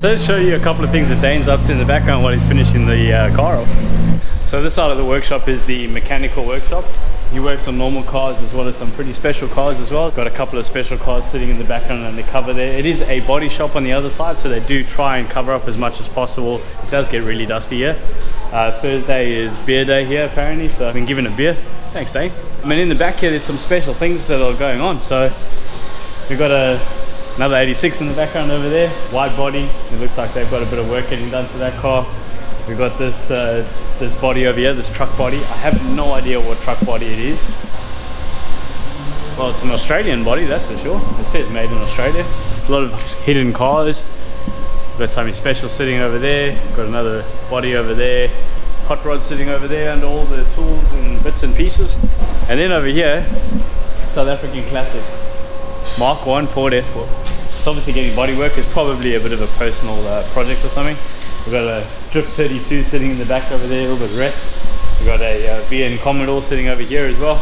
Let's show you a couple of things that Dane's up to in the background while he's finishing the car off. So this side of the workshop is the mechanical workshop. He works on normal cars as well as some pretty special cars as well. Got a couple of special cars sitting in the background and the cover there. It is a body shop on the other side, so they do try and cover up as much as possible. It does get really dusty here. Thursday is beer day here apparently, so I've been given a beer. Thanks, Dane. I mean, in the back here there's some special things that are going on. So we've got another 86 in the background over there, wide body. It looks like they've got a bit of work getting done to that car. We've got this this body over here, this truck body. I have no idea what truck body it is. Well, it's an Australian body, that's for sure. It says made in Australia. A lot of hidden cars. We've got something special sitting over there. Got another body over there. Hot rod sitting over there under all the tools and bits and pieces. And then over here, South African classic. Mark 1 Ford Escort. It's obviously getting body work. It's probably a bit of a personal project or something. We've got a Drift 32 sitting in the back over there, a little bit wrecked. We've got a VN Commodore sitting over here as well.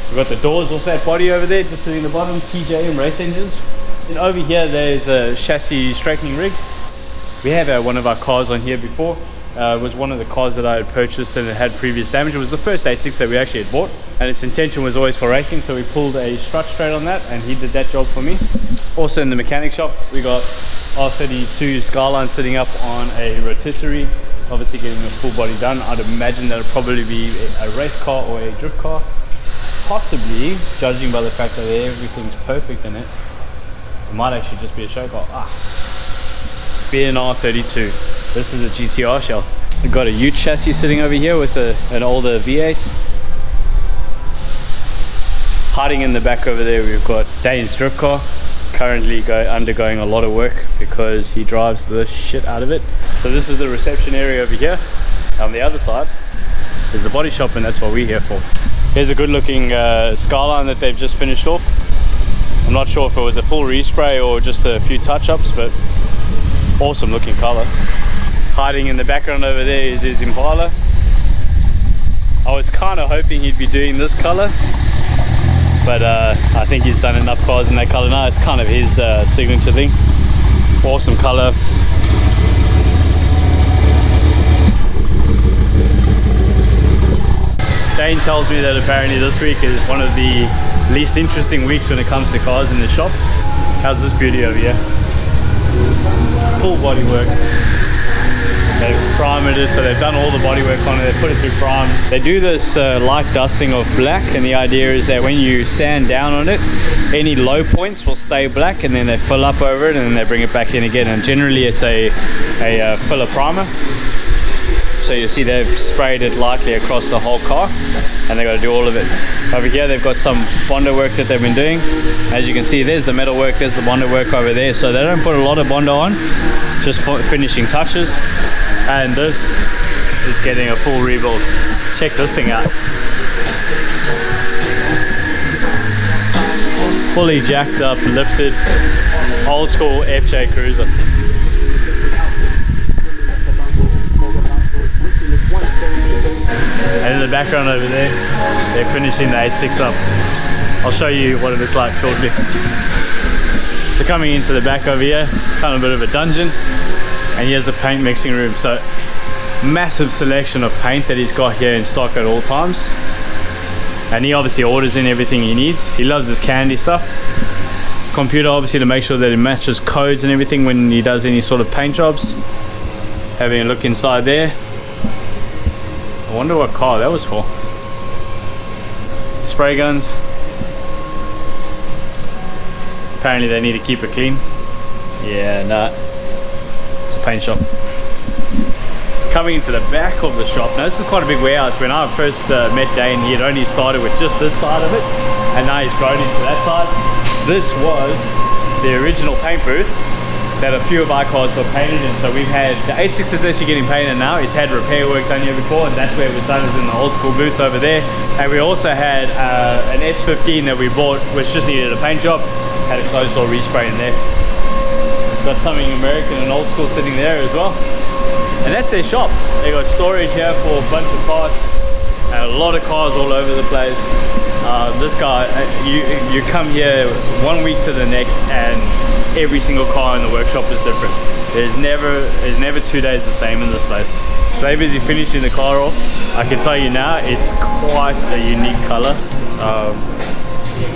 We've got the doors off that body over there, just sitting at the bottom, TJ and race engines. And over here, there's a chassis straightening rig. We had one of our cars on here before. It was one of the cars that I had purchased and it had previous damage. It was the first 86 that we actually had bought, and its intention was always for racing, so we pulled a strut straight on that and he did that job for me. Also in the mechanic shop, we got R32 Skyline sitting up on a rotisserie, obviously getting a full body done. I'd imagine that'll probably be a race car or a drift car, possibly, judging by the fact that everything's perfect in it. It might actually just be a show car. BNR 32. This is a GTR shell. We've got a Ute chassis sitting over here with an older V8. Hiding in the back over there, we've got Dane's drift car. Currently undergoing a lot of work because he drives the shit out of it. So this is the reception area over here. On the other side is the body shop, and that's what we're here for. Here's a good looking Skyline that they've just finished off. I'm not sure if it was a full respray or just a few touch-ups, but awesome looking color. Hiding in the background over there is his Impala. I was kind of hoping he'd be doing this color, but I think he's done enough cars in that color now. It's kind of his signature thing. Awesome color. Dane tells me that apparently this week is one of the least interesting weeks when it comes to cars in the shop. How's this beauty over here? Full body work. They've primed it, so they've done all the body work on it. They put it through prime. They do this light dusting of black, and the idea is that when you sand down on it, any low points will stay black, and then they fill up over it, and then they bring it back in again. And generally, it's a filler primer. So you see they've sprayed it lightly across the whole car, and they've got to do all of it. Over here, they've got some Bondo work that they've been doing. As you can see, there's the metal work, there's the Bondo work over there. So they don't put a lot of Bondo on, just finishing touches. And this is getting a full rebuild. Check this thing out. Fully jacked up, lifted, old school FJ Cruiser. And in the background over there, they're finishing the 86 up. I'll show you what it looks like shortly. So coming into the back over here, kind of a bit of a dungeon. And here's the paint mixing room. So massive selection of paint that he's got here in stock at all times. And he obviously orders in everything he needs. He loves his candy stuff. Computer obviously to make sure that it matches codes and everything when he does any sort of paint jobs. Having a look inside there. I wonder what car that was for. Spray guns. Apparently they need to keep it clean. Yeah, nah. It's a paint shop. Coming into the back of the shop. Now this is quite a big warehouse. When I first met Dane, he had only started with just this side of it, and now he's grown into that side. This was the original paint booth that a few of our cars were painted in. So we've had the 86 is actually getting painted now. It's had repair work done here before, and that's where it was done, is in the old school booth over there. And we also had an S15 that we bought, which just needed a paint job. Had a closed door respray in there. Got something American and old school sitting there as well. And that's their shop. They got storage here for a bunch of parts and a lot of cars all over the place. This guy, you come here one week to the next and every single car in the workshop is different. There's never 2 days the same in this place. So they're busy finishing the car off. I can tell you now, it's quite a unique color.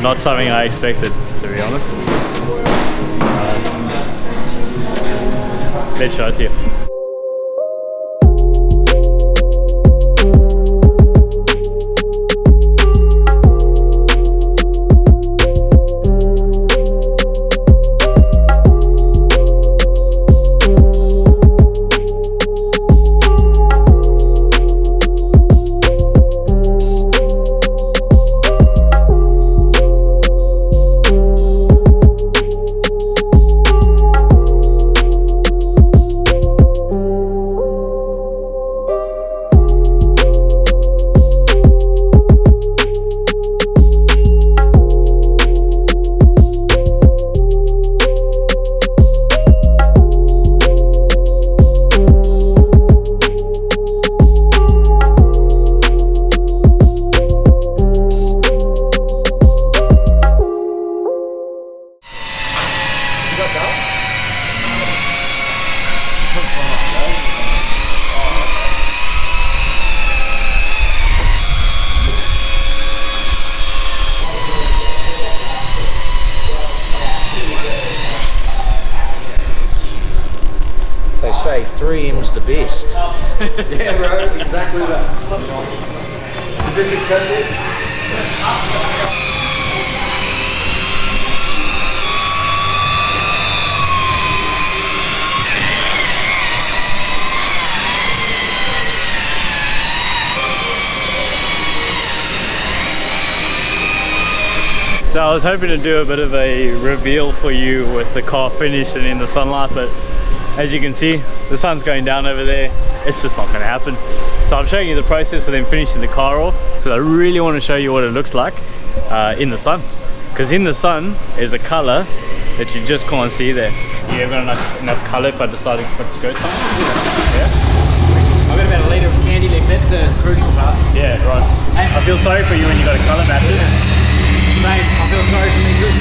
Not something I expected, to be honest. Let's show it to you. They say 3M's the best. Yeah, bro, exactly that. Is this expensive? So I was hoping to do a bit of a reveal for you with the car finished and in the sunlight, but as you can see, the sun's going down over there. It's just not going to happen. So I'm showing you the process of them finishing the car off. So I really want to show you what it looks like in the sun. Because in the sun is a color that you just can't see there. You have got enough color if I decided to put the skirts on? Yeah? I've got about a litre of candy left, that's the crucial part. Yeah, right. I feel sorry for you when you got a color matches. Mate, I feel sorry for me too.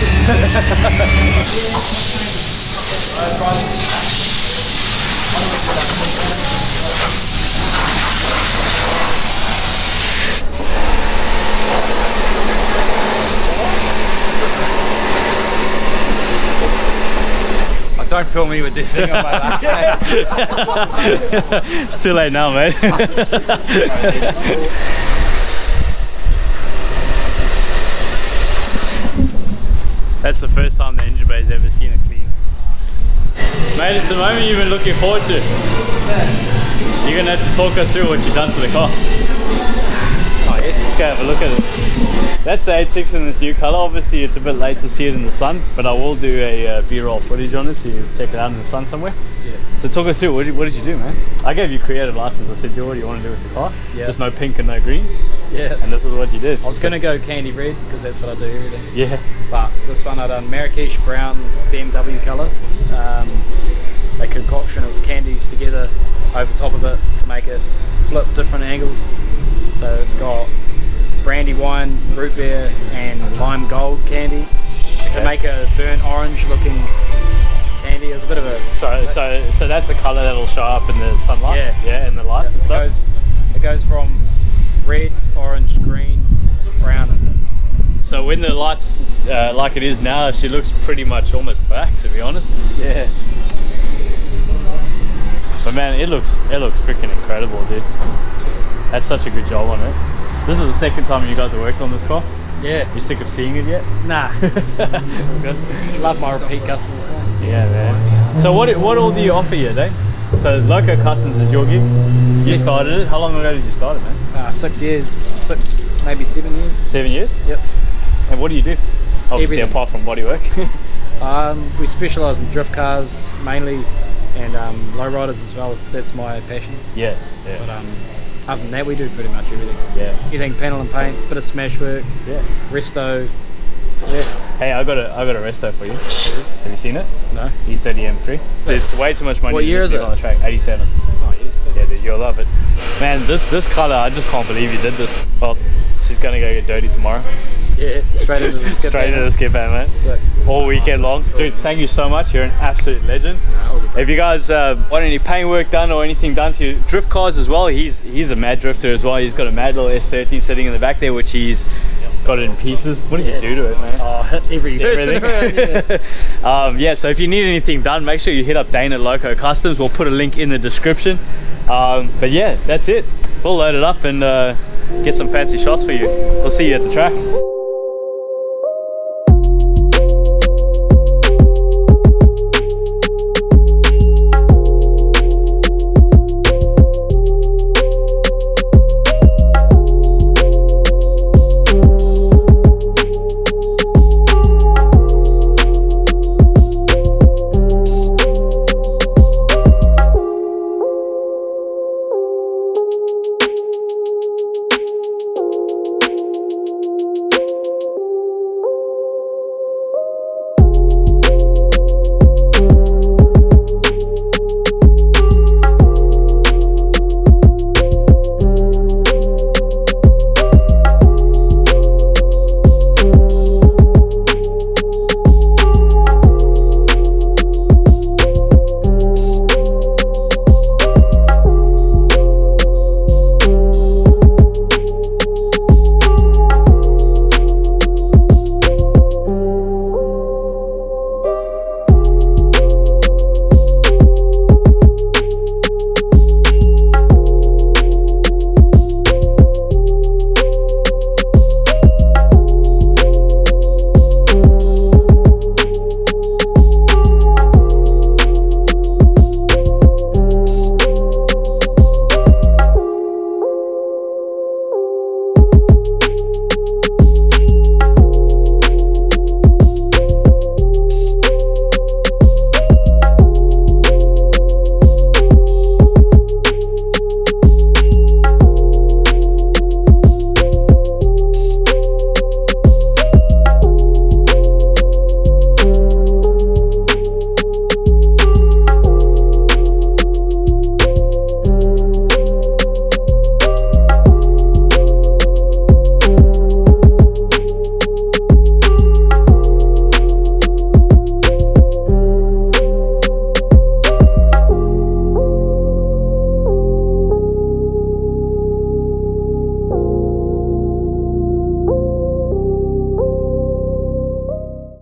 Don't fill me with this thing on my lap. It's too late now, mate. That's the first time the engine bay's ever seen it clean. Mate, it's the moment you've been looking forward to. You're going to have to talk us through what you've done to the car. Oh yeah, let's go have a look at it. That's the 86 in this new color. Obviously it's a bit late to see it in the sun, but I will do a B-roll footage on it so you check it out in the sun somewhere. Yeah. So talk us through, what did you do, man? I gave you creative license. I said, what do you want to do with the car? Yeah. Just no pink and no green. Yeah. And this is what you did. I was going to go candy red because that's what I do everything. Yeah. But this one I done Marrakesh brown BMW colour. A concoction of candies together over top of it to make it flip different angles. So it's got brandy wine, root beer and lime gold candy to make a burnt orange looking candy. It's a bit of a... So that's the colour that'll show up in the sunlight? Yeah. Yeah, in the lights and stuff? It goes from red, orange, green, brown. So when the light's like it is now, she looks pretty much almost black, to be honest. Yeah. But man, it looks freaking incredible, dude. That's such a good job on it. This is the second time you guys have worked on this car? Yeah. You sick of seeing it yet? Nah. It's all good. Love my repeat customers. Yeah, man. So what all do you offer here, Dave? So LowCo Customs is your gig? You started it? How long ago did you start it, man? 6 years. 6, maybe 7 years. 7 years? Yep. And what do you do? Obviously, everything. Apart from bodywork. We specialise in drift cars mainly, and lowriders as well. That's my passion. Yeah. But other than that, we do pretty much everything. Yeah. Anything panel and paint, bit of smash work. Yeah. Resto. Yeah. Hey, I got a resto for you. Have you seen it? No. E30 M3. It's way too much money. What year is it? On the track. 87. Oh yes. Yeah, dude, you'll love it. Man, this color, I just can't believe you did this. Well, she's gonna go get dirty tomorrow. Yeah, straight into the skip. Straight into the skip van, mate. Sick. All weekend long. Dude, thank you so much. You're an absolute legend. If you guys want any paint work done or anything done to your drift cars as well, he's a mad drifter as well. He's got a mad little S13 sitting in the back there, which he's got it in pieces. What did you do to it, man? Oh, hit every person around, yeah, so if you need anything done, make sure you hit up Dane at LowCo Customs. We'll put a link in the description. But yeah, that's it. We'll load it up and get some fancy shots for you. We'll see you at the track.